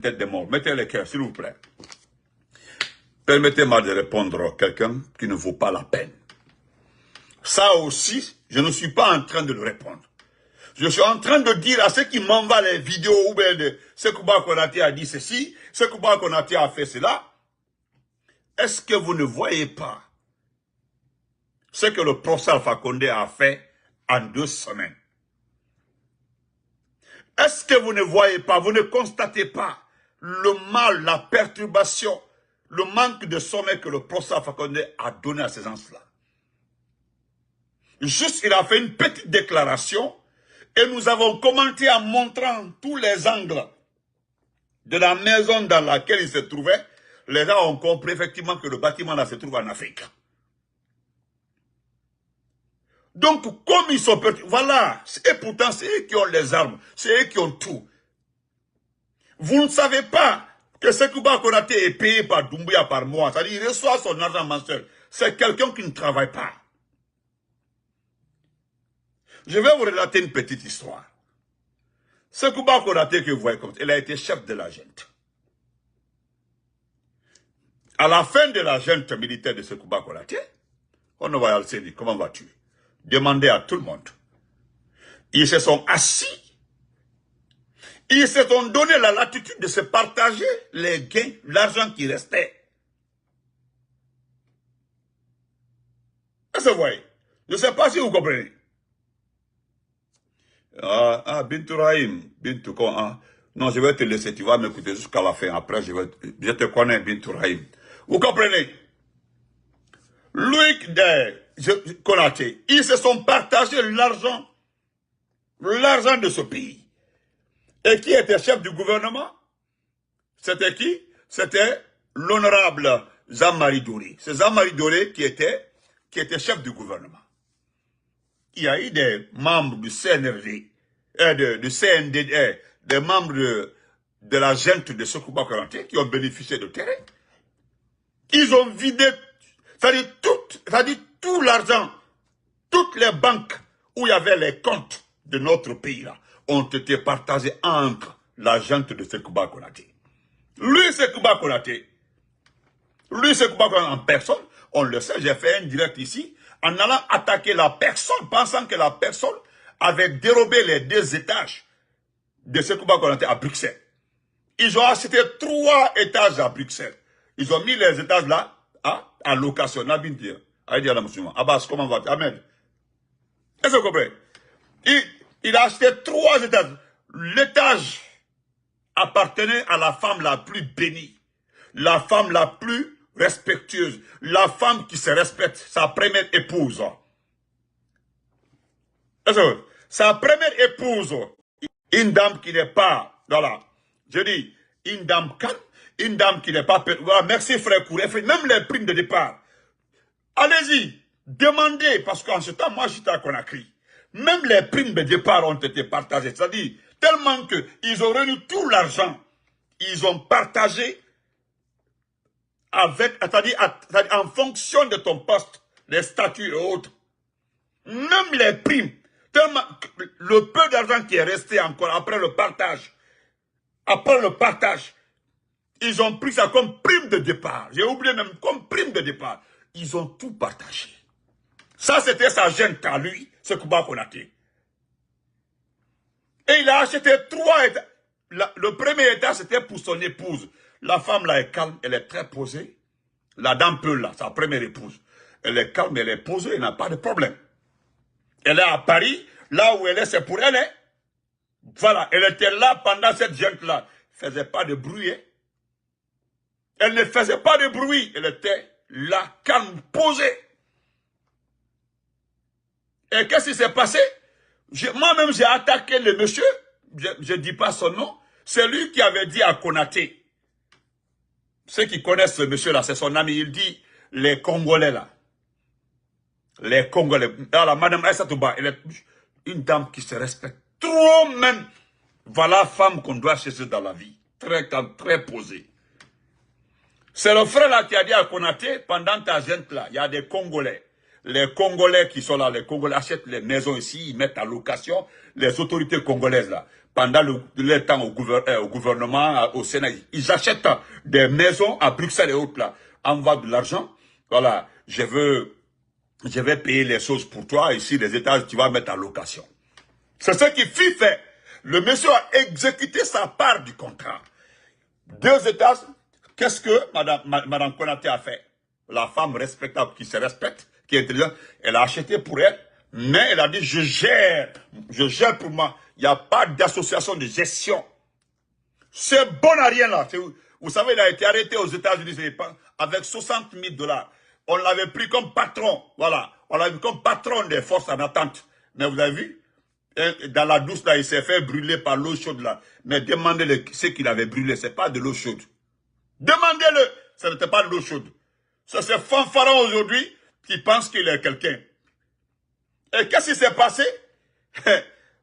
tête des morts. Mettez les cœurs, s'il vous plaît. Permettez-moi de répondre à quelqu'un qui ne vaut pas la peine. Ça aussi, je ne suis pas en train de le répondre. Je suis en train de dire à ceux qui m'envoient les vidéos ou bien de Sekouba Konaté a dit ceci, Sekouba Konaté a fait cela. Est-ce que vous ne voyez pas ce que le professeur Alpha Condé a fait en 2 semaines? Est-ce que vous ne voyez pas, vous ne constatez pas le mal, la perturbation, le manque de sommeil que le professeur Alpha Condé a donné à ces gens-là? Juste, il a fait une petite déclaration et nous avons commenté en montrant tous les angles de la maison dans laquelle il se trouvait. Les gens ont compris effectivement que le bâtiment là se trouve en Afrique. Donc, comme ils sont petits, voilà, et pourtant c'est eux qui ont les armes, c'est eux qui ont tout. Vous ne savez pas que Sekouba Konaté est payé par Doumbouya par mois, c'est-à-dire il reçoit son argent mensuel. C'est quelqu'un qui ne travaille pas. Je vais vous relater une petite histoire. Sekouba Konaté que vous voyez comme ça, il a été chef de la junte. À la fin de la junte militaire de Sekouba Konaté, on va aller dire, comment vas-tu? Demandez à tout le monde. Ils se sont assis. Ils se sont donné la latitude de se partager les gains, l'argent qui restait. Est-ce que vous voyez? Je ne sais pas si vous comprenez. Bintou Rahim, Bintou, non, je vais te laisser, tu vas m'écouter jusqu'à la fin. Après, je te connais, Bintou Rahim. Vous comprenez? Loïc de Konaté, ils se sont partagés l'argent de ce pays. Et qui était chef du gouvernement? C'était qui? C'était l'honorable Jean-Marie Doré. C'est Jean-Marie Doré qui était chef du gouvernement. Il y a eu des membres du CNRD, du CNDD, des membres de la junte de Sekouba Konaté qui ont bénéficié de terrain. Ils ont vidé, c'est-à-dire tout l'argent, toutes les banques où il y avait les comptes de notre pays là, ont été partagés entre la junte de Sekouba Konaté. Lui, Sekouba Konaté, en personne, on le sait, j'ai fait un direct ici, en allant attaquer la personne, pensant que la personne avait dérobé les 2 étages de Sekouba Konaté à Bruxelles. Ils ont acheté 3 étages à Bruxelles. Ils ont mis les étages là à location. Abbas, comment va-t-il? Ahmed. Est-ce que vous comprenez? Il a acheté 3 étages. L'étage appartenait à la femme la plus bénie, la femme la plus respectueuse, la femme qui se respecte, sa première épouse. Sa première épouse, une dame qui n'est pas, voilà, je dis, une dame calme, une dame qui n'est pas, voilà, merci frère Kouré, même les primes de départ. Allez-y, demandez, parce qu'en ce temps, moi j'étais à Conakry. Même les primes de départ ont été partagées, c'est-à-dire, tellement qu'ils ont réuni tout l'argent, ils ont partagé avec, c'est-à-dire en fonction de ton poste, les statuts et autres. Même les primes, tellement le peu d'argent qui est resté encore après le partage, ils ont pris ça comme prime de départ. J'ai oublié même comme prime de départ. Ils ont tout partagé. Ça, c'était sa junte à lui, Sekouba Konaté. Et il a acheté 3 étages. Le premier étage, c'était pour son épouse. La femme, là, est calme, elle est très posée. La dame Peul, là, sa première épouse. Elle est calme, elle est posée, elle n'a pas de problème. Elle est à Paris, là où elle est, c'est pour elle. Hein? Voilà, elle était là pendant cette junte-là. Elle ne faisait pas de bruit. Hein? Elle ne faisait pas de bruit. Elle était là, calme, posée. Et qu'est-ce qui s'est passé? Moi-même, j'ai attaqué le monsieur, je ne dis pas son nom, c'est lui qui avait dit à Konaté. Ceux qui connaissent ce monsieur-là, c'est son ami, il dit, les Congolais là. Les Congolais. Alors, Madame Aïssa Touba, elle est une dame qui se respecte trop même. Voilà la femme qu'on doit chercher dans la vie. Très calme, très posée. C'est le frère là qui a dit à Konaté, pendant ta junte là, il y a des Congolais. Les Congolais qui sont là, les Congolais achètent les maisons ici, ils mettent à location les autorités congolaises là. pendant le temps au gouvernement, au Sénat. Ils achètent des maisons à Bruxelles et autres là, envoient de l'argent. Voilà, je vais payer les choses pour toi. Ici, les étages, tu vas mettre en location. C'est ce qui fit fait. Le monsieur a exécuté sa part du contrat. 2 étages, qu'est-ce que Madame Konaté a fait? La femme respectable qui se respecte, qui est intelligente, elle a acheté pour elle, mais elle a dit, je gère pour moi. Il n'y a pas d'association de gestion. C'est bon à rien là. Vous savez, il a été arrêté aux États-Unis avec 60 000 $. On l'avait pris comme patron, voilà. On l'avait pris comme patron des forces en attente. Mais vous avez vu, dans la douce là, il s'est fait brûler par l'eau chaude là. Mais demandez-le ce qu'il avait brûlé, c'est pas de l'eau chaude. Demandez-le, ce n'était pas de l'eau chaude. C'est ce fanfaron aujourd'hui qui pense qu'il est quelqu'un. Et qu'est-ce qui s'est passé?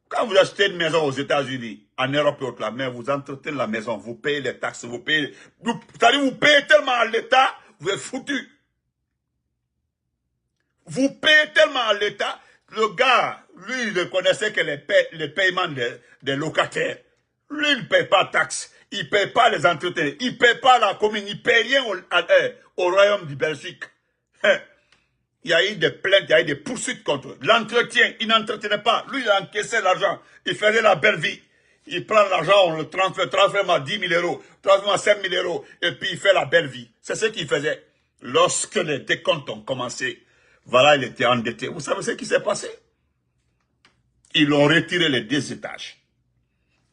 Quand vous achetez une maison aux États-Unis, en Europe et autres, là, mais vous entretenez la maison, vous payez les taxes, vous payez... C'est-à-dire vous payez tellement à l'État, vous êtes foutu. Vous payez tellement à l'État, le gars, lui, il connaissait que les paiements des locataires. Lui, il ne paye pas de taxes, il ne paye pas les entretiens, il ne paye pas la commune, il ne paye rien au royaume du Belgique. Il y a eu des plaintes, il y a eu des poursuites contre eux. L'entretien, il n'entretenait pas. Lui, il encaissait l'argent. Il faisait la belle vie. Il prend l'argent, on le transfère à 10 000 €, transfère à 5 000 €, et puis il fait la belle vie. C'est ce qu'il faisait. Lorsque les décomptes ont commencé, voilà, il était endetté. Vous savez ce qui s'est passé? Ils ont retiré les 2 étages.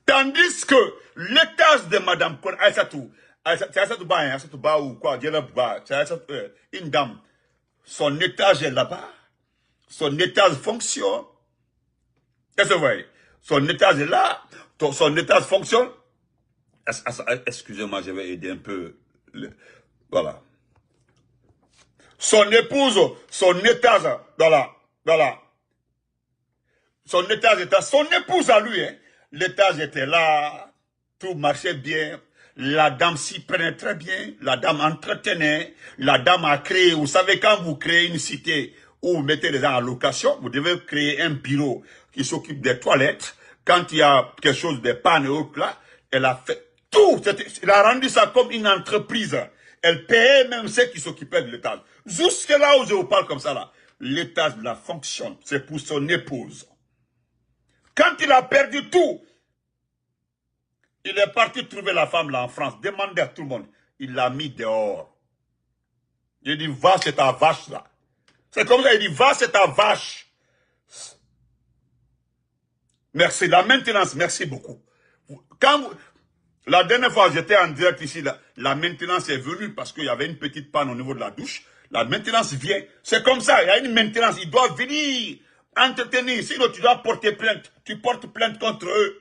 Tandis que l'étage de Madame Aïssatou, c'est Aïssatou Ba ou quoi, c'est une dame. Son étage est là-bas. Son étage fonctionne. Qu'est-ce que vous voyez? Son étage est là. Son étage fonctionne. Excusez-moi, je vais aider un peu. Voilà. Son épouse, son étage, voilà. Son étage était, son épouse à lui, hein. L'étage était là. Tout marchait bien. La dame s'y prenait très bien, la dame entretenait, la dame a créé, vous savez, quand vous créez une cité où vous mettez les gens en location, vous devez créer un bureau qui s'occupe des toilettes. Quand il y a quelque chose de panne et autres là, elle a fait tout, elle a rendu ça comme une entreprise. Elle payait même ceux qui s'occupaient de l'étage. Jusque là où je vous parle comme ça là, l'étage là fonctionne, c'est pour son épouse. Quand il a perdu tout, il est parti trouver la femme là en France, demander à tout le monde. Il l'a mis dehors. Il dit, va, c'est ta vache là. C'est comme ça, il dit, va, c'est ta vache. Merci, la maintenance, merci beaucoup. La dernière fois, j'étais en direct ici, la maintenance est venue parce qu'il y avait une petite panne au niveau de la douche. La maintenance vient. C'est comme ça, il y a une maintenance. Ils doivent venir entretenir. Sinon, tu dois porter plainte. Tu portes plainte contre eux.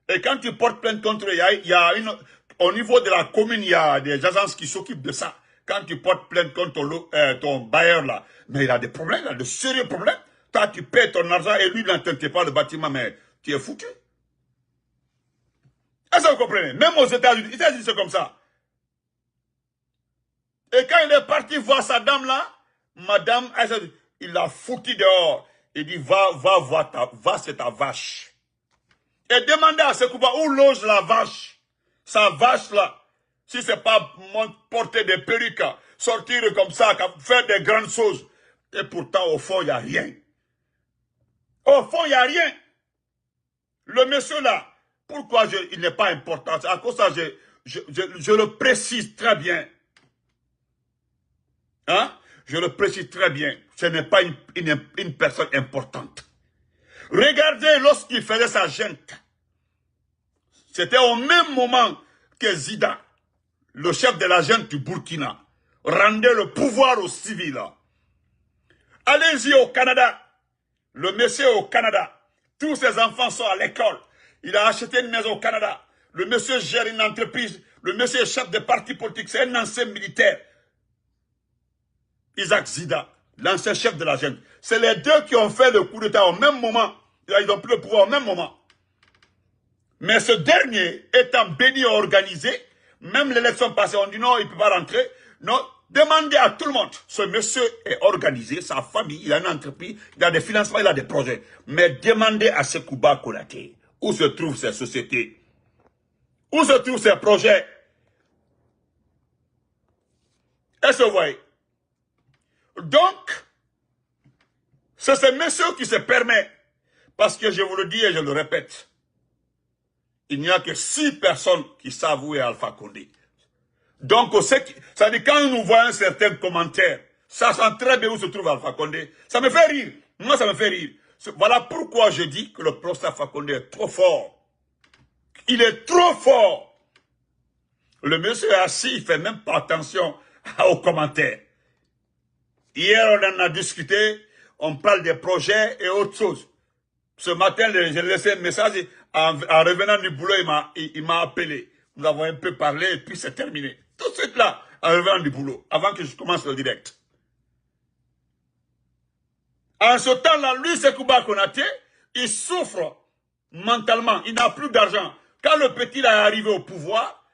Et quand tu portes plainte contre eux, au niveau de la commune, il y a des agences qui s'occupent de ça. Quand tu portes plainte contre ton bailleur là, mais il a des problèmes, il a de sérieux problèmes. Toi, tu paies ton argent et lui n'entretient pas le bâtiment, mais tu es foutu. Est-ce que vous comprenez? Même aux États-Unis, c'est comme ça. Et quand il est parti voir sa dame là, madame, il l'a foutu dehors. Il dit, va, c'est ta vache. Et demandez à Sekouba où loge la vache. Sa vache là. Si c'est pas porter des perruques, sortir comme ça, faire des grandes choses. Et pourtant, au fond, il n'y a rien. Au fond, il n'y a rien. Le monsieur là, pourquoi il n'est pas important? À cause de ça, je le précise très bien. Hein? Je le précise très bien. Ce n'est pas une personne importante. Regardez lorsqu'il faisait sa junte. C'était au même moment que Zida, le chef de la junte du Burkina, rendait le pouvoir aux civils. Allez-y au Canada. Le monsieur au Canada. Tous ses enfants sont à l'école. Il a acheté une maison au Canada. Le monsieur gère une entreprise. Le monsieur est chef de parti politique. C'est un ancien militaire. Isaac Zida, l'ancien chef de la junte. C'est les deux qui ont fait le coup d'État au même moment. Ils ont pris le pouvoir au même moment. Mais ce dernier, étant béni et organisé, même l'élection passée, on dit non, il ne peut pas rentrer. Non, demandez à tout le monde. Ce monsieur est organisé, sa famille, il a une entreprise, il a des financements, il a des projets. Mais demandez à Sekouba Konaté, Où se trouvent ces sociétés? Où se trouvent ces projets? Est-ce que vous voyez? Donc, c'est ce monsieur qui se permet, parce que je vous le dis et je le répète, il n'y a que 6 personnes qui savent où est Alpha Condé. Donc, ça dit quand nous voyons certains commentaires, ça sent très bien où se trouve Alpha Condé. Ça me fait rire. Moi, ça me fait rire. Voilà pourquoi je dis que le professeur Alpha Condé est trop fort. Il est trop fort. Le monsieur est assis, il ne fait même pas attention aux commentaires. Hier, on en a discuté, on parle des projets et autres choses. Ce matin, j'ai laissé un message, en revenant du boulot, il m'a appelé. Nous avons un peu parlé et puis c'est terminé. Tout de suite là, en revenant du boulot, avant que je commence le direct. En ce temps-là, lui, Sekouba Konaté, il souffre mentalement, il n'a plus d'argent. Quand le petit là est arrivé au pouvoir,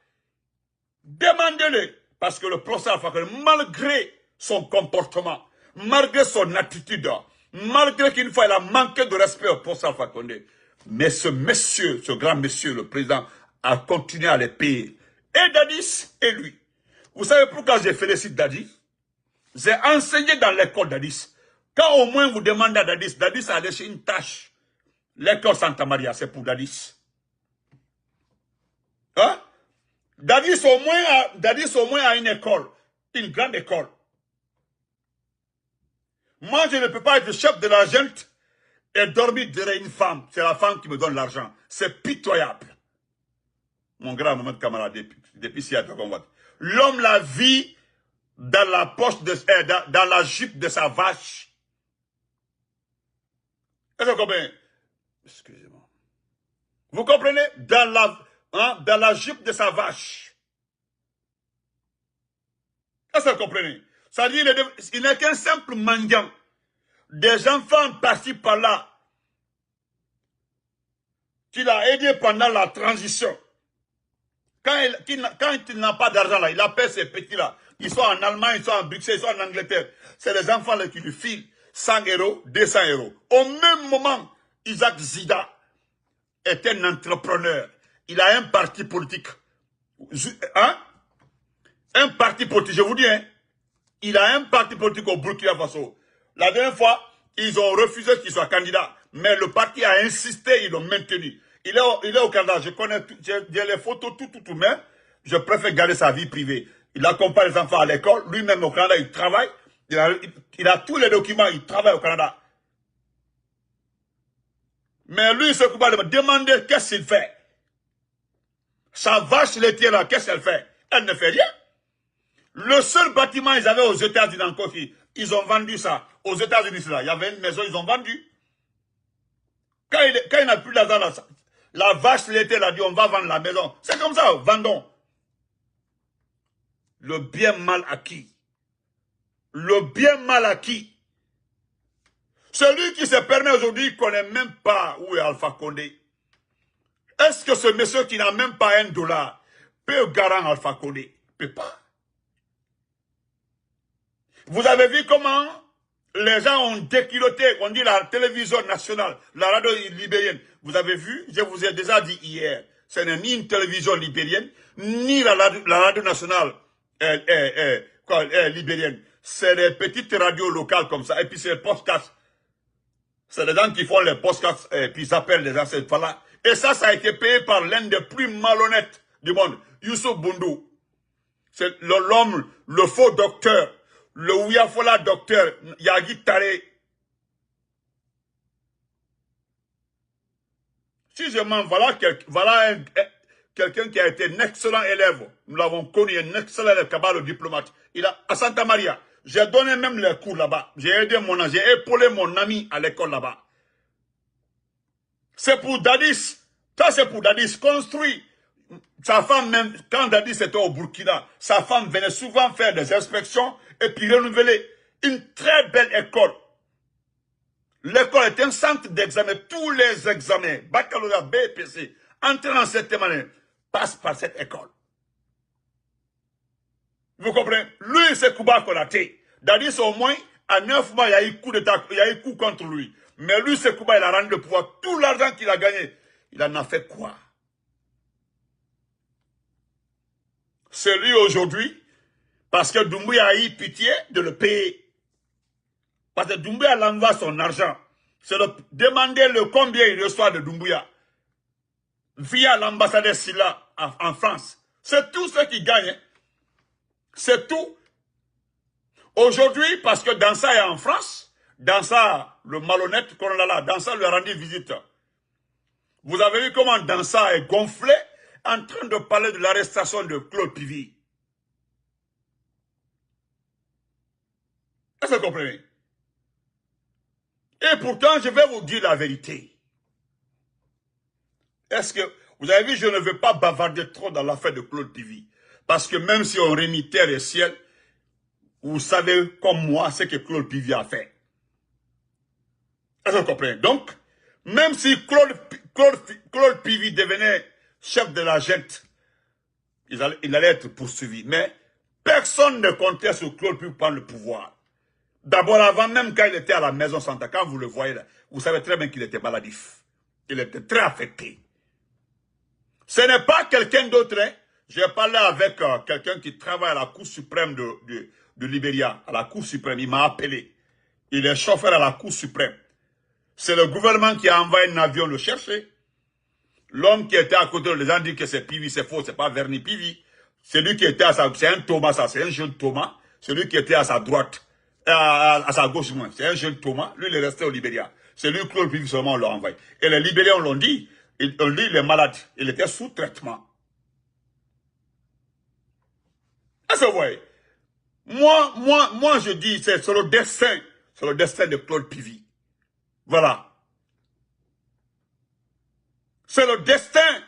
demandez-le, parce que le professeur Alpha Condé, malgré son comportement, malgré son attitude, malgré qu'une fois il a manqué de respect au professeur Alpha Condé, mais ce monsieur, ce grand monsieur, le président, a continué à les payer. Et Dadis et lui. Vous savez pourquoi j'ai félicité Dadis? J'ai enseigné dans l'école Dadis. Quand au moins vous demandez à Dadis, Dadis a laissé une tâche. L'école Santa Maria, c'est pour Dadis. Hein? Dadis au moins a une école, une grande école. Moi, je ne peux pas être chef de la gente et dormir derrière une femme. C'est la femme qui me donne l'argent. C'est pitoyable. Mon grand moment de camarade, depuis si l'homme la vit dans la poche de, dans la jupe de sa vache. Est-ce que vous comprenez? Excusez-moi. Vous comprenez? Dans la jupe de sa vache. Est-ce que vous comprenez? Ça dit, il n'est qu'un simple mendiant. Des enfants partis par là, qu'il a aidé pendant la transition. Quand il n'a pas d'argent là, il appelle ces petits-là. Ils sont en Allemagne, ils sont en Bruxelles, ils sont en Angleterre. C'est les enfants là qui lui filent 100 €, 200 €. Au même moment, Isaac Zida est un entrepreneur. Il a un parti politique. Hein? Un parti politique, je vous dis, hein? Il a un parti politique au Burkina Faso. La dernière fois, ils ont refusé qu'il soit candidat. Mais le parti a insisté, ils l'ont maintenu. Il est au Canada, je connais, j'ai les photos, tout, mais je préfère garder sa vie privée. Il accompagne les enfants à l'école, lui-même au Canada, il travaille. Il a tous les documents, il travaille au Canada. Mais lui, ce combat me demander qu'est-ce qu'il fait. Sa vache laitière là, qu'est-ce qu'elle fait? Elle ne fait rien. Le seul bâtiment qu'ils avaient aux États-Unis en Kofi, ils ont vendu ça. Aux États-Unis, là, il y avait une maison, ils ont vendu. Quand il n'a plus d'argent, la vache laitière a dit, on va vendre la maison. C'est comme ça, vendons. Le bien mal acquis. Le bien mal acquis. Celui qui se permet aujourd'hui, ne connaît même pas où est Alpha Condé. Est-ce que ce monsieur qui n'a même pas $1 peut garantir Alpha Condé? Ne peut pas. Vous avez vu comment les gens ont déculotté, on dit la télévision nationale, la radio libérienne. Vous avez vu, je vous ai déjà dit hier, ce n'est ni une télévision libérienne, ni la radio nationale libérienne. C'est des petites radios locales comme ça, et puis c'est les podcasts. C'est les gens qui font les podcasts, et puis ils appellent les gens cette fois-là. Et ça a été payé par l'un des plus malhonnêtes du monde, Youssouf Boundou. C'est l'homme, le faux docteur. Le Ouyafola docteur, Yagi Tare. Si je mens, voilà quelqu'un qui a été un excellent élève. Nous l'avons connu, un excellent élève, le diplomate. Il a, à Santa Maria, j'ai donné même les cours là-bas. J'ai aidé j'ai épaulé mon ami à l'école là-bas. C'est pour Dadis. Ça, c'est pour Dadis. Construit. Sa femme, même, quand Dadis était au Burkina, sa femme venait souvent faire des inspections et puis renouveler une très belle école. L'école est un centre d'examen. Tous les examens, baccalauréat, BPC, entrant en septième année, passent par cette école. Vous comprenez? Lui, c'est Kouba Konaté. Dadis, au moins, à 9 mois, il y a eu coup contre lui. Mais lui, c'est Kouba, il a rendu le pouvoir. Tout l'argent qu'il a gagné, il en a fait quoi? C'est lui aujourd'hui, parce que Doumbouya a eu pitié de le payer. Parce que Doumbouya l'envoie son argent. C'est de demander le combien il reçoit de Doumbouya via l'ambassadeur Silla en France. C'est tout ce qu'il gagne. C'est tout. Aujourd'hui, parce que Dansa est en France, Dansa, le malhonnête qu'on a là, Dansa lui a rendu visite. Vous avez vu comment Dansa est gonflé en train de parler de l'arrestation de Claude Pivy. Est-ce que vous comprenez? Et pourtant, je vais vous dire la vérité. Est-ce que, vous avez vu, je ne veux pas bavarder trop dans l'affaire de Claude Pivy. Parce que même si on remet terre et ciel, vous savez comme moi ce que Claude Pivy a fait. Est-ce que vous comprenez? Donc, même si Claude Pivy devenait chef de la junte, il allait être poursuivi. Mais personne ne comptait sur Claude Pivy pour prendre le pouvoir. D'abord, avant même quand il était à la maison Santa, quand vous le voyez là, vous savez très bien qu'il était maladif. Il était très affecté. Ce n'est pas quelqu'un d'autre. Hein. J'ai parlé avec quelqu'un qui travaille à la Cour suprême de Libéria, à la Cour suprême. Il m'a appelé. Il est chauffeur à la Cour suprême. C'est le gouvernement qui a envoyé un avion le chercher. L'homme qui était à côté, les gens disent que c'est Pivy, c'est faux, c'est pas Verny Pivy. C'est lui qui était à sa... C'est un Thomas, ça, c'est un jeune Thomas. C'est lui qui était à sa droite. À sa gauche, moins. C'est un jeune Thomas. Lui, il est resté au Libéria. C'est lui, Claude Pivy, seulement, on l'a envoyé. Et les Libériens, on l'ont dit. Lui, il est malade. Il était sous traitement. Est-ce que vous voyez? Moi, je dis, c'est le destin. C'est le destin de Claude Pivy. Voilà. C'est le destin.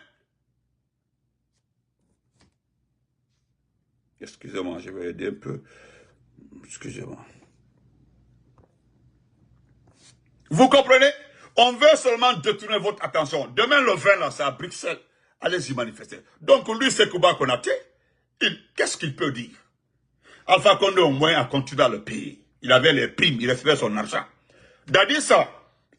Excusez-moi, je vais aider un peu. Excusez-moi. Vous comprenez? On veut seulement détourner votre attention. Demain, le 20, là, c'est à Bruxelles. Allez-y manifester. Donc, lui, c'est Kouba Konaté. Qu'est-ce qu'il peut dire? Alpha Condé, au moins, a continué dans le pays. Il avait les primes, il recevait son argent. Dadissa,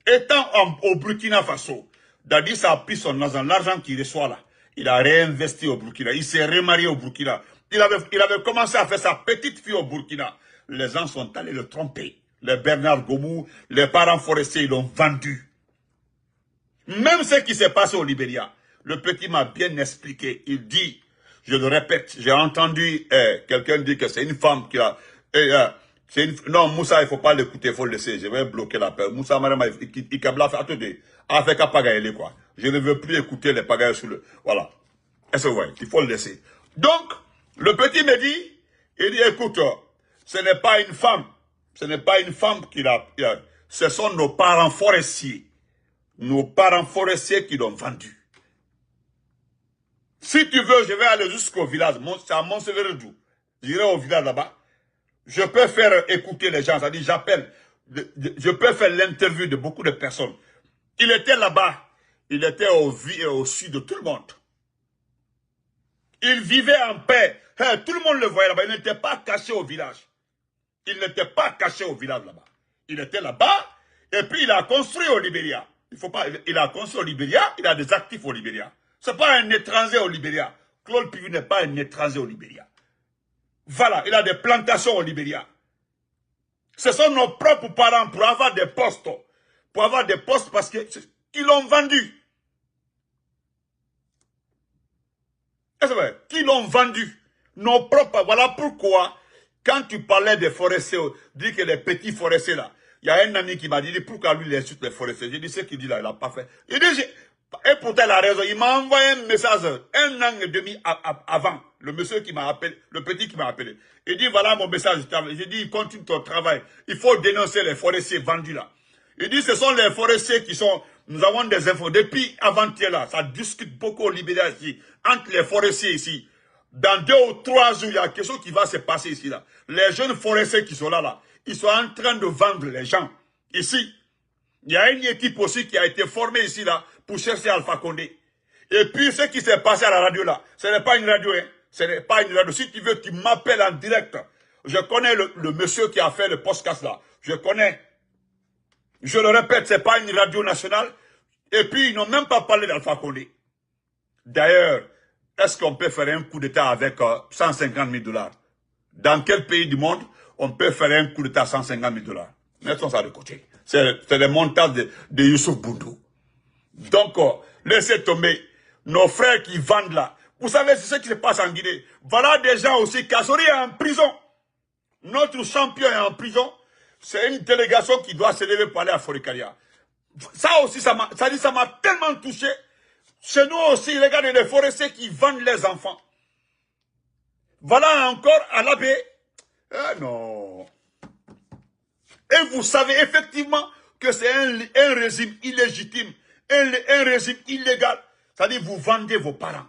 étant au Burkina Faso, Dadissa a pris son argent, l'argent qu'il reçoit là. Il a réinvesti au Burkina. Il s'est remarié au Burkina. Il avait commencé à faire sa petite fille au Burkina. Les gens sont allés le tromper. Les Bernard Gomou, les parents forestiers, ils l'ont vendu. Même ce qui s'est passé au Libéria, le petit m'a bien expliqué. Il dit, je le répète, j'ai entendu quelqu'un dire que c'est une femme qui a... non, Moussa, il ne faut pas l'écouter, il faut le laisser. Je vais bloquer l'appel. Moussa, madame, il câble fait, attendez, avec un pagaille, quoi. Je ne veux plus écouter les pagailles sur le... Voilà. Est-ce que vous voyez? Il faut le laisser. Donc, le petit me dit, il dit, écoute, ce n'est pas une femme. Ce n'est pas une femme qui l'a... Ce sont nos parents forestiers. Nos parents forestiers qui l'ont vendu. Si tu veux, je vais aller jusqu'au village. C'est à Montseveredou. J'irai au village là-bas. Je peux faire écouter les gens. C'est-à-dire, j'appelle. Je peux faire l'interview de beaucoup de personnes. Il était là-bas. Il était au sud de tout le monde. Il vivait en paix. Tout le monde le voyait là-bas. Il n'était pas caché au village. Il n'était pas caché au village là-bas. Il était là-bas. Et puis, il a construit au Libéria. Il a construit au Libéria. Il a des actifs au Libéria. Ce n'est pas un étranger au Libéria. Claude Pivy n'est pas un étranger au Libéria. Voilà, il a des plantations au Libéria. Ce sont nos propres parents pour avoir des postes. Pour avoir des postes parce qu'ils l'ont vendu. Est-ce que vrai? Qu'ils l'ont vendu. Nos propres. Voilà pourquoi, quand tu parlais des forestiers, dis que les petits forestiers là, il y a un ami qui m'a dit, pourquoi lui il insulte les forestiers? J'ai dit, ce qu'il dit là, il n'a pas fait. Il dit, et pourtant, il a raison. Il m'a envoyé un message 1 an et demi avant. Le monsieur qui m'a appelé, le petit qui m'a appelé. Il dit, voilà mon message. J'ai dit, continue ton travail. Il faut dénoncer les forestiers vendus là. Il dit, ce sont les forestiers qui sont... Nous avons des infos. Depuis avant-hier là, ça discute beaucoup au Libéria ici. Entre les forestiers ici. Dans 2 ou 3 jours, il y a quelque chose qui va se passer ici là. Les jeunes forestiers qui sont là, ils sont en train de vendre les gens. Ici. Il y a une équipe aussi qui a été formée ici là pour chercher Alpha Condé. Et puis ce qui s'est passé à la radio là, ce n'est pas une radio, hein. Ce n'est pas une radio. Si tu veux, tu m'appelles en direct. Je connais le monsieur qui a fait le podcast là. Je connais. Je le répète, ce n'est pas une radio nationale. Et puis, ils n'ont même pas parlé d'Alpha Condé. D'ailleurs, est-ce qu'on peut faire un coup d'État avec 150 000 $? Dans quel pays du monde on peut faire un coup d'État à 150 000 $? Mettons ça de côté. C'est le montage de Youssouf Boudou. Donc, laissez tomber nos frères qui vendent là. Vous savez, c'est ce qui se passe en Guinée. Voilà des gens aussi. Kassori est en prison. Notre champion est en prison. C'est une délégation qui doit se lever pour aller à Forikaria. Ça aussi, ça m'a tellement touché. Chez nous aussi, regardez les forestiers qui vendent les enfants. Voilà encore à la baie. Ah non. Et vous savez effectivement que c'est un régime illégitime, un régime illégal. C'est-à-dire vous vendez vos parents.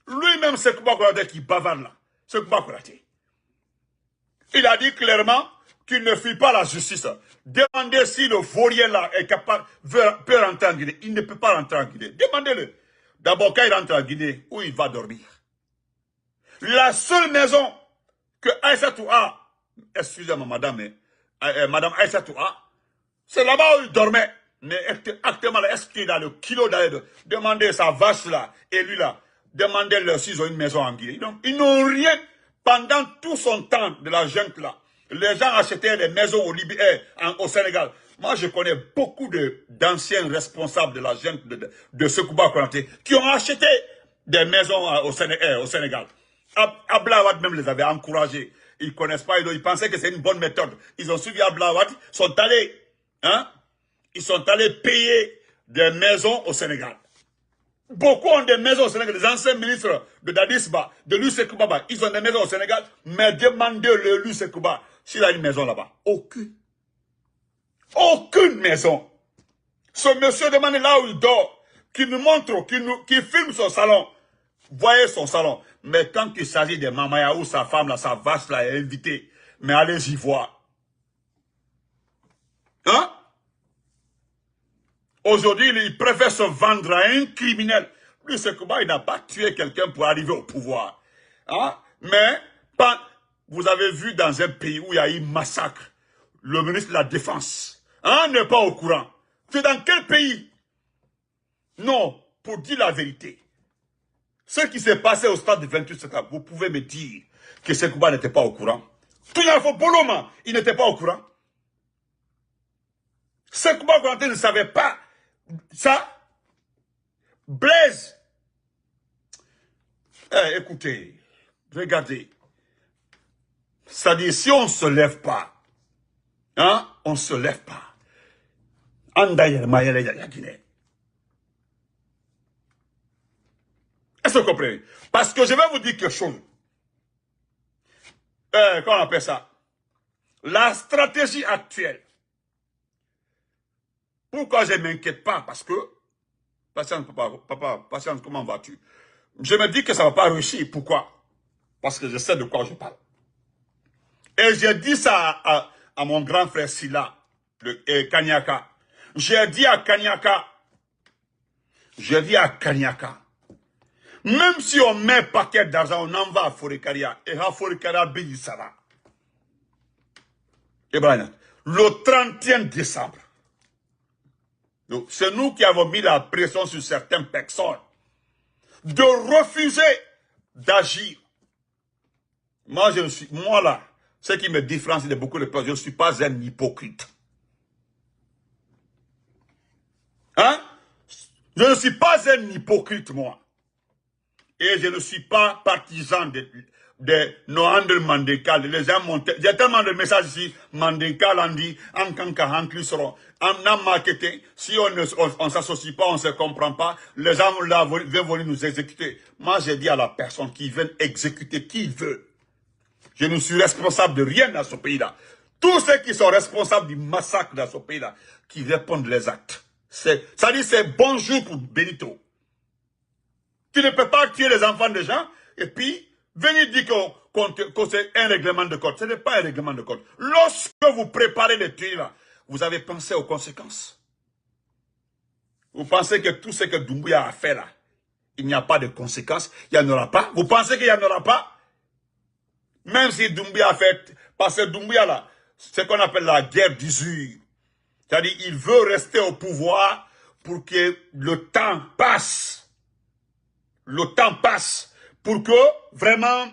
Lui-même, c'est Kouba Konaté qui bavarde là. C'est Kouba Konaté. Il a dit clairement qu'il ne fuit pas la justice. Demandez si le vaurien là est capable, peut rentrer en Guinée. Il ne peut pas rentrer en Guinée. Demandez-le. D'abord, quand il rentre en Guinée, où il va dormir? La seule maison que Aïssatou a, excusez-moi madame, mais, madame Aïssatou a, c'est là-bas où il dormait. Mais actuellement, est-ce qu'il a le kilo d'aide? Demandez sa vache là, et lui là, demandez-leur s'ils ont une maison en Guinée. Donc, ils n'ont rien. Pendant tout son temps de la junte là, les gens achetaient des maisons au Sénégal. Moi, je connais beaucoup d'anciens responsables de la junte de Sekouba Konaté qui ont acheté des maisons au Sénégal. Ablaouad même les avait encouragés. Ils ne connaissent pas, ils pensaient que c'est une bonne méthode. Ils ont suivi Ablaouad, ils sont allés payer des maisons au Sénégal. Beaucoup ont des maisons au Sénégal, les anciens ministres de Dadisba, de Lusekouba, ils ont des maisons au Sénégal, mais demandez-le Lusekouba s'il a une maison là-bas. Aucune. Aucune maison. Ce monsieur demande là où il dort, qui nous montre, qui filme son salon. Voyez son salon. Mais quand il s'agit de Mamaya ou sa femme, là, sa vache là, est invitée, mais allez-y voir. Hein? Aujourd'hui, il préfère se vendre à un criminel. Lui, c'est comment il n'a pas tué quelqu'un pour arriver au pouvoir. Hein? Mais, vous avez vu dans un pays où il y a eu massacre, le ministre de la Défense n'est pas au courant. C'est dans quel pays? Non, pour dire la vérité. Ce qui s'est passé au stade de 28 septembre, vous pouvez me dire que Sekouba n'était pas au courant. Tout il faut Boloma, il n'était pas au courant. Sekouba Konaté ne savait pas ça. Blaise. Écoutez, regardez. C'est-à-dire, si on ne se lève pas, hein, on ne se lève pas. Est-ce que vous comprenez? Parce que je vais vous dire quelque chose. Comment on appelle ça? La stratégie actuelle. Pourquoi je ne m'inquiète pas? Parce que, patience, papa, patience, comment vas-tu? Je me dis que ça ne va pas réussir. Pourquoi? Parce que je sais de quoi je parle. Et j'ai dit ça à mon grand frère Silla, Kanyaka. J'ai dit à Kanyaka, même si on met un paquet d'argent, on en va à Forikaria. Et à Forikaria, béni ça va. Le 31 décembre, c'est nous qui avons mis la pression sur certaines personnes de refuser d'agir. Moi, là, ce qui me différencie de beaucoup de personnes, je ne suis pas un hypocrite. Hein? Je ne suis pas un hypocrite, moi. Et je ne suis pas partisan de Noandel Mandekal. Les gens m'ont... Il y a tellement de messages ici. Mandekal en dit, en seront en marketing. Si on ne s'associe pas, on ne se comprend pas. Les gens là viennent venir nous exécuter. Moi, j'ai dit à la personne qui vient exécuter qui veut. Je ne suis responsable de rien dans ce pays-là. Tous ceux qui sont responsables du massacre dans ce pays-là, qui répondent les actes. Ça dit c'est bonjour pour Benito. Tu ne peux pas tuer les enfants des gens et puis venir dire que c'est un règlement de compte. Ce n'est pas un règlement de compte. Lorsque vous préparez les tuer là, vous avez pensé aux conséquences. Vous pensez que tout ce que Doumbouya a fait là, il n'y a pas de conséquences, il n'y en aura pas. Vous pensez qu'il n'y en aura pas? Même si Doumbouya a fait, parce que Doumbouya là, c'est ce qu'on appelle la guerre d'usure. C'est-à-dire, il veut rester au pouvoir pour que le temps passe. Le temps passe. Pour que, vraiment,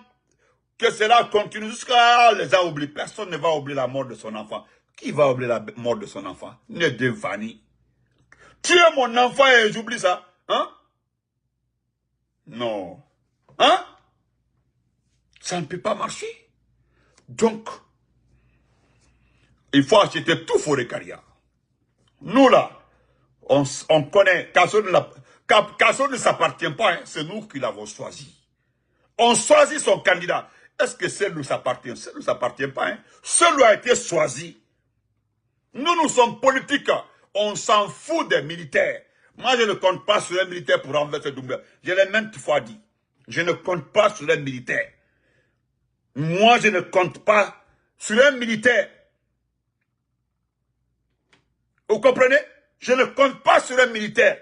que cela continue jusqu'à les a oubliés. Personne ne va oublier la mort de son enfant. Qui va oublier la mort de son enfant? Ne devani. Tu es mon enfant et j'oublie ça. Hein? Non. Hein? Ça ne peut pas marcher. Donc, il faut acheter tout Forécaria. Nous là, on connaît, Kasso ne s'appartient pas, hein, c'est nous qui l'avons choisi. On choisit son candidat. Est-ce que celle nous appartient? Celle nous appartient pas. Hein. Celui a été choisi. Nous sommes politiques. On s'en fout des militaires. Moi, je ne compte pas sur les militaires pour renverser Doumbouya. Je l'ai maintes fois dit. Je ne compte pas sur les militaires. Moi, je ne compte pas sur les militaires. Vous comprenez? Je ne compte pas sur les militaires.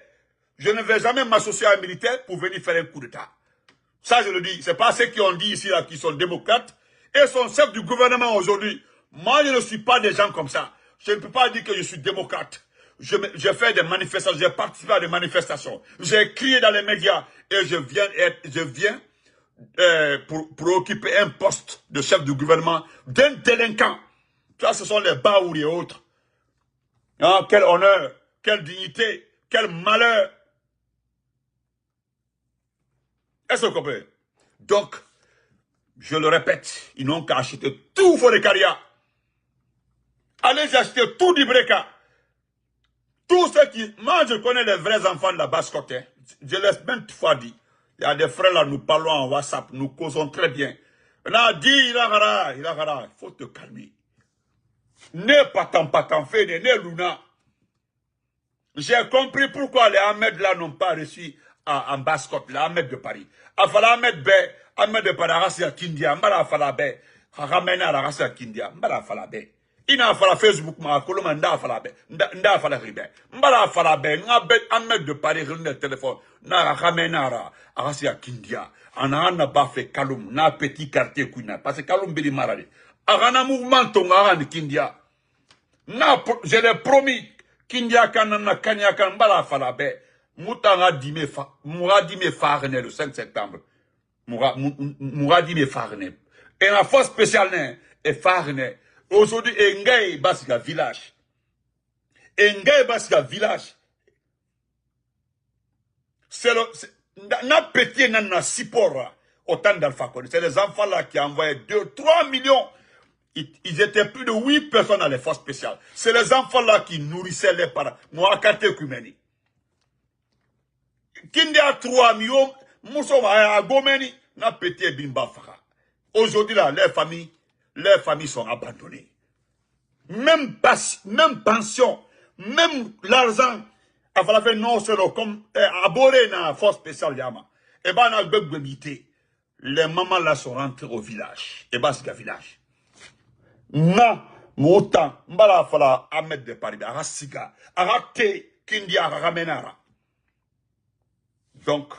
Je ne vais jamais m'associer à un militaire pour venir faire un coup d'État. Ça, je le dis. C'est pas ceux qui ont dit ici, là, qui sont démocrates et sont chefs du gouvernement aujourd'hui. Moi, je ne suis pas des gens comme ça. Je ne peux pas dire que je suis démocrate. J'ai fait des manifestations, j'ai participé à des manifestations. J'ai crié dans les médias et je viens pour occuper un poste de chef du gouvernement d'un délinquant. Ça, ce sont les Baouri et autres. Ah, quel honneur, quelle dignité, quel malheur. Est-ce que vous comprenez? Donc, je le répète, ils n'ont qu'à acheter tout Forécaria. Allez acheter tout d'Ibreka. Tous ceux qui... Moi, je connais les vrais enfants de la basse-côte. Hein. Je l'ai maintes fois dit. Il y a des frères là, nous parlons en WhatsApp, nous causons très bien. Là, dit, il faut te calmer. Ne pas fait, ne Luna. J'ai compris pourquoi les Ahmed là n'ont pas reçu en basse-côte, les Ahmed de Paris. Afala Ahmed B, Ahmed de Paris, Arasi à Kindia, Mbala Afala B, Ramena Arasi à Kindia, Mbala Afala B. Ina Afala Facebook, ma Koloma Nda Afala B, Nda Afala Ribe, Mbala Afala B, Ahmed de Paris, le téléphone, Na Ramena Arasi à Kindia, Anana Bafé Kaloum, Na petit quartier Kuna, parce que Kaloum Bili Marali. Arana mouvement Tonga Kindia. Na, je l'ai promis. Kindia kanana kanya kan bala fala be. Moutanga dime farne le 5 septembre. Moura dime farne. Et la force spéciale est farne. Aujourd'hui, Engay Basga village. Engay Basga village. C'est le, na petit nana sipora. Autant d'Alpha Condé. C'est les enfants là qui envoyaient 2-3 millions. Ils étaient plus de 8 personnes à les forces spéciales. C'est les enfants-là qui nourrissaient les parents. Moi, Kate Kumeni. Kinde a 3 millions, Moussoma a Gomeni, n'a pété Bimba Fara. Aujourd'hui, là, les familles sont abandonnées. Même pension, même l'argent, il fallait faire non, c'est comme aboré dans la force spéciale Yama. Et ben, on a béguébité. Les mamans là sont rentrées au village. Et ben, c'est le village. Na moutan mbala fala Ahmed de Paris ara siga ara te kindi ara ramenara. Donc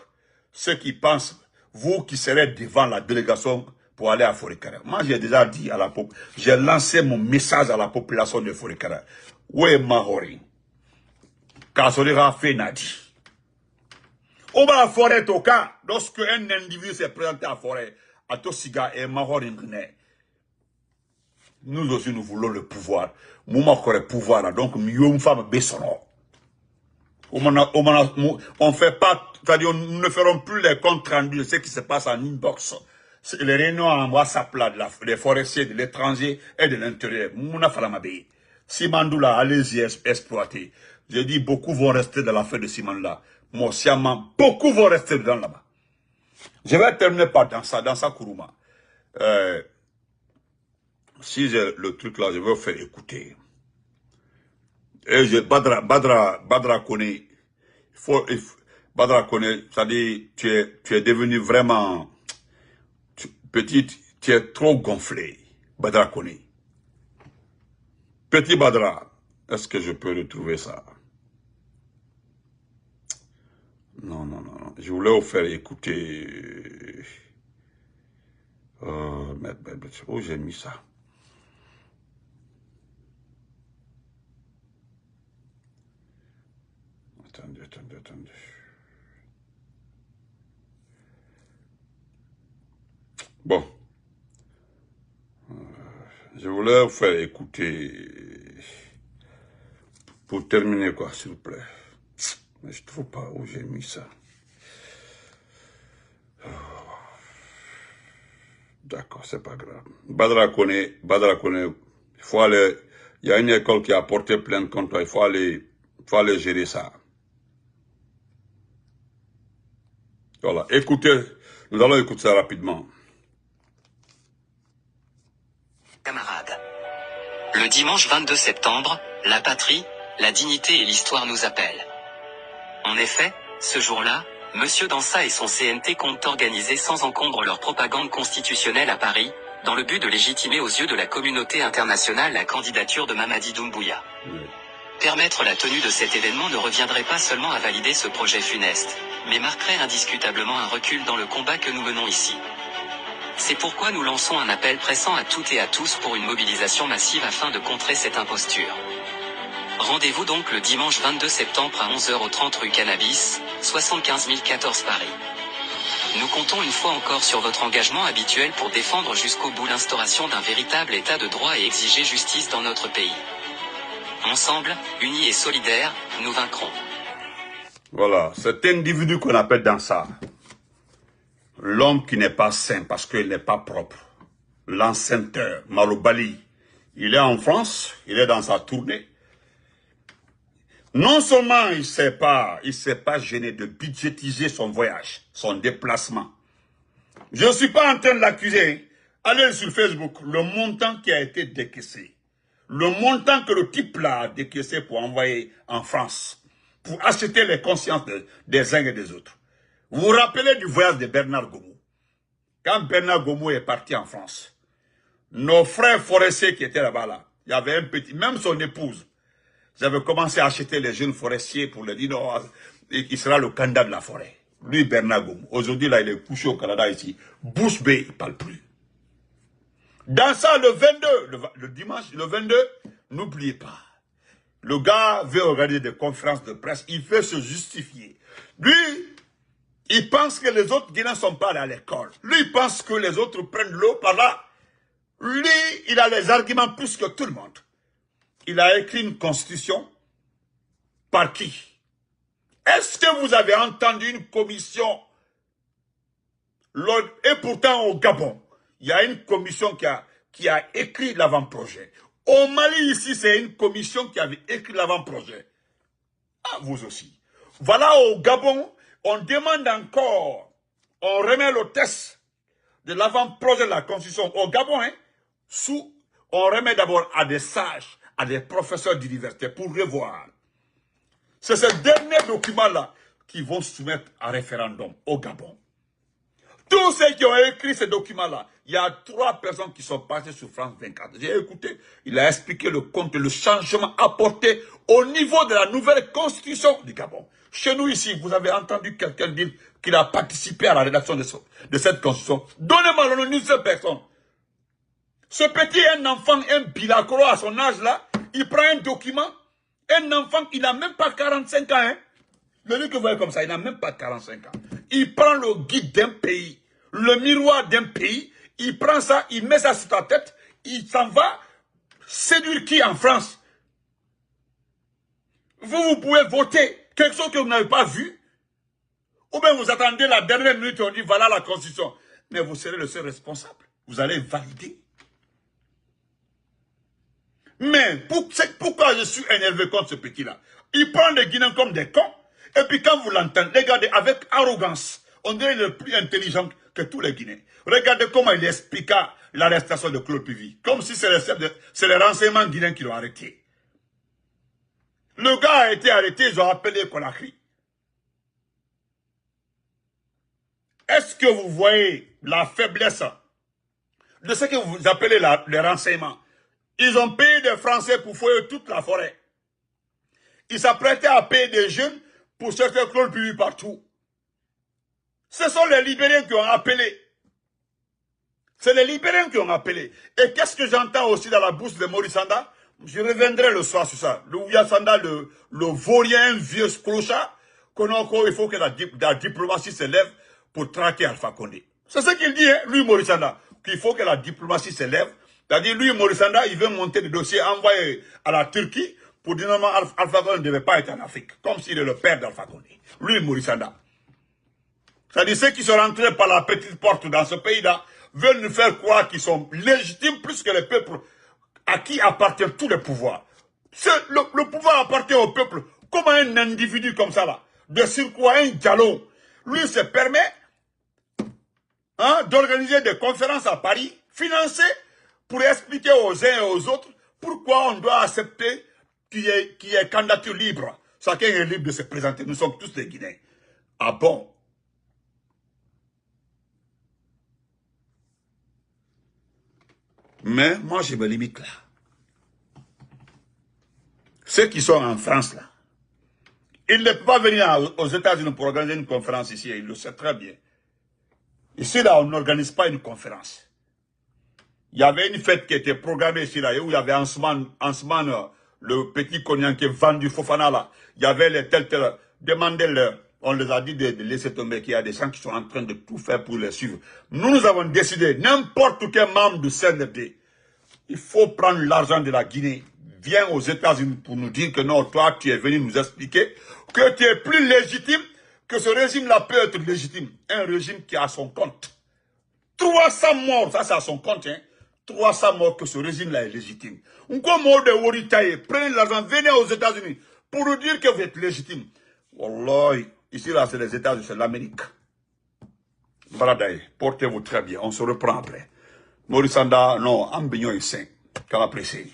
ceux qui pensent, vous qui serez devant la délégation pour aller à Forécaria, moi j'ai déjà dit à la population, j'ai lancé mon message à la population de Forécaria. Où est Mahori Kasolira fait Nadi. On va à forêt au cas lorsque un individu s'est présenté à forêt à Tosiga et Mahori Ngné. Nous aussi, nous voulons le pouvoir. Nous avons le pouvoir. Donc, nous sommes femmes bessono. On fait pas, c'est-à-dire, nous ne ferons plus les comptes rendus de ce qui se passe en inbox. Les réunions en WhatsApp là, des forestiers de l'étranger et de l'intérieur. Mouna Falamabe. Simandoula, allez-y exploiter. J'ai dit, beaucoup vont rester dans l'affaire de Simandou. Moi, sciemment, beaucoup vont rester dedans là-bas. Je vais terminer par dans ça Kourouma. Si j'ai le truc là, je vais vous faire écouter. Et Badra connaît. Badra connaît, c'est-à-dire, tu es devenu vraiment petite, tu es trop gonflé. Badra connaît. Petit Badra, est-ce que je peux retrouver ça? Non. Je voulais vous faire écouter. Mais où j'ai mis ça? attendez. Bon. Je voulais vous faire écouter, pour terminer quoi, s'il vous plaît. Mais je ne trouve pas où j'ai mis ça. D'accord, c'est pas grave. Badra connaît, il faut aller, il y a une école qui a porté plainte contre toi, il faut aller gérer ça. Voilà, écoutez, nous allons écouter ça rapidement. Camarades. Le dimanche 22 septembre, la patrie, la dignité et l'histoire nous appellent. En effet, ce jour-là, Monsieur Dansa et son CNT comptent organiser sans encombre leur propagande constitutionnelle à Paris, dans le but de légitimer aux yeux de la communauté internationale la candidature de Mamadi Doumbouya. Permettre la tenue de cet événement ne reviendrait pas seulement à valider ce projet funeste, mais marquerait indiscutablement un recul dans le combat que nous menons ici. C'est pourquoi nous lançons un appel pressant à toutes et à tous pour une mobilisation massive afin de contrer cette imposture. Rendez-vous donc le dimanche 22 septembre à 11h30 rue Cannabis, 75 014 Paris. Nous comptons une fois encore sur votre engagement habituel pour défendre jusqu'au bout l'instauration d'un véritable état de droit et exiger justice dans notre pays. Ensemble, unis et solidaires, nous vaincrons. Voilà, cet individu qu'on appelle Dansa, l'homme qui n'est pas saint parce qu'il n'est pas propre, l'enceinteur, Malobali, il est en France, il est dans sa tournée. Non seulement il ne s'est pas gêné de budgétiser son voyage, son déplacement. Je ne suis pas en train de l'accuser. Allez sur Facebook, le montant qui a été décaissé. Le montant que le type là a décaissé pour envoyer en France. Pour acheter les consciences des uns et des autres. Vous vous rappelez du voyage de Bernard Gomou? Quand Bernard Gomou est parti en France, nos frères forestiers qui étaient là-bas, là, il y avait un petit, même son épouse, j'avais commencé à acheter les jeunes forestiers pour leur dire non, il sera le candidat de la forêt. Lui, Bernard Gomou. Aujourd'hui, là, il est couché au Canada ici. Bouche bée, il ne parle plus. Dans ça, le 22, le dimanche, le 22, n'oubliez pas. Le gars veut organiser des conférences de presse. Il veut se justifier. Lui, il pense que les autres Guinéens ne sont pas allés à l'école. Lui, il pense que les autres prennent l'eau par là. Lui, il a les arguments plus que tout le monde. Il a écrit une constitution. Par qui? Est-ce que vous avez entendu une commission? Et pourtant au Gabon, il y a une commission qui a écrit l'avant-projet. Au Mali, ici, c'est une commission qui avait écrit l'avant-projet. Ah, vous aussi. Voilà, au Gabon, on demande encore, on remet le test de l'avant-projet de la Constitution au Gabon, hein, on remet d'abord à des sages, à des professeurs d'université pour revoir. C'est ce dernier document-là qui vont soumettre à référendum au Gabon. Tous ceux qui ont écrit ce document-là, il y a 3 personnes qui sont passées sur France 24. J'ai écouté, il a expliqué le changement apporté au niveau de la nouvelle constitution du Gabon. Chez nous ici, vous avez entendu quelqu'un dire qu'il a participé à la rédaction de cette constitution. Donnez-moi le nom d'une seule personne. Ce petit, un enfant, un bilacro à son âge là, il prend un document, un enfant, il n'a même pas 45 ans, hein. Lui que vous voyez comme ça, il n'a même pas 45 ans. Il prend le guide d'un pays, le miroir d'un pays, il prend ça, il met ça sur ta tête, il s'en va séduire qui en France? Vous pouvez voter quelque chose que vous n'avez pas vu, ou bien vous attendez la dernière minute et on dit voilà la constitution. Mais vous serez le seul responsable. Vous allez valider. Mais pourquoi je suis énervé contre ce petit-là? Il prend les Guinéens comme des cons. Et puis quand vous l'entendez, regardez avec arrogance. On dirait qu'il est plus intelligent que tous les Guinéens. Regardez comment il expliqua l'arrestation de Claude Puvis. Comme si c'est les renseignements guinéens qui l'ont arrêté. Le gars a été arrêté, ils ont appelé Conakry. Est-ce que vous voyez la faiblesse de ce que vous appelez les renseignements? Ils ont payé des Français pour fouiller toute la forêt. Ils s'apprêtaient à payer des jeunes pour chercher Claude Puvis partout. Ce sont les Libériens qui ont appelé. C'est les Libériens qui ont appelé. Et qu'est-ce que j'entends aussi dans la bouche de Maurice Sanda? Je reviendrai le soir sur ça. Le Ouya Sanda, le vaurien, un vieux clochard, il faut que la diplomatie s'élève pour traquer Alpha Condé. C'est ce qu'il dit, hein, lui, Maurice Sanda, qu'il faut que la diplomatie s'élève. C'est-à-dire, lui, Maurice Sanda, il veut monter des dossiers envoyés à la Turquie pour dire non, Alpha Condé ne devait pas être en Afrique, comme s'il est le père d'Alpha Condé. Lui, Maurice Sanda. C'est-à-dire, ceux qui sont rentrés par la petite porte dans ce pays-là veulent nous faire croire qu'ils sont légitimes plus que le peuple à qui appartiennent tous les pouvoirs. Le pouvoir appartient au peuple. Comment un individu comme ça, là, de surcroît un dialogue, lui se permet d'organiser des conférences à Paris, financées, pour expliquer aux uns et aux autres pourquoi on doit accepter qu'il y ait candidature libre. Chacun est libre de se présenter. Nous sommes tous des Guinéens. Ah bon? Mais moi, je me limite là. Ceux qui sont en France là, ils ne peuvent pas venir aux États-Unis pour organiser une conférence ici, ils le savent très bien. Ici là, on n'organise pas une conférence. Il y avait une fête qui était programmée ici là, où il y avait en ce moment, le petit cognac qui est vendu Fofana là. Il y avait les tels, demandez-leur. On les a dit de laisser tomber, qu'il y a des gens qui sont en train de tout faire pour les suivre. Nous avons décidé, n'importe quel membre du CNRD, il faut prendre l'argent de la Guinée, viens aux États-Unis pour nous dire que non, toi, tu es venu nous expliquer que tu es plus légitime, que ce régime-là peut être légitime. Un régime qui a son compte. 300 morts, ça c'est à son compte, hein. 300 morts que ce régime-là est légitime. Prenez l'argent, venez aux États-Unis pour nous dire que vous êtes légitime. Wallah, ici là c'est les États-Unis, c'est l'Amérique. Voilà, portez-vous très bien, on se reprend après. Maurice Sanda, non, Ambignon est sain, qu'à apprécier.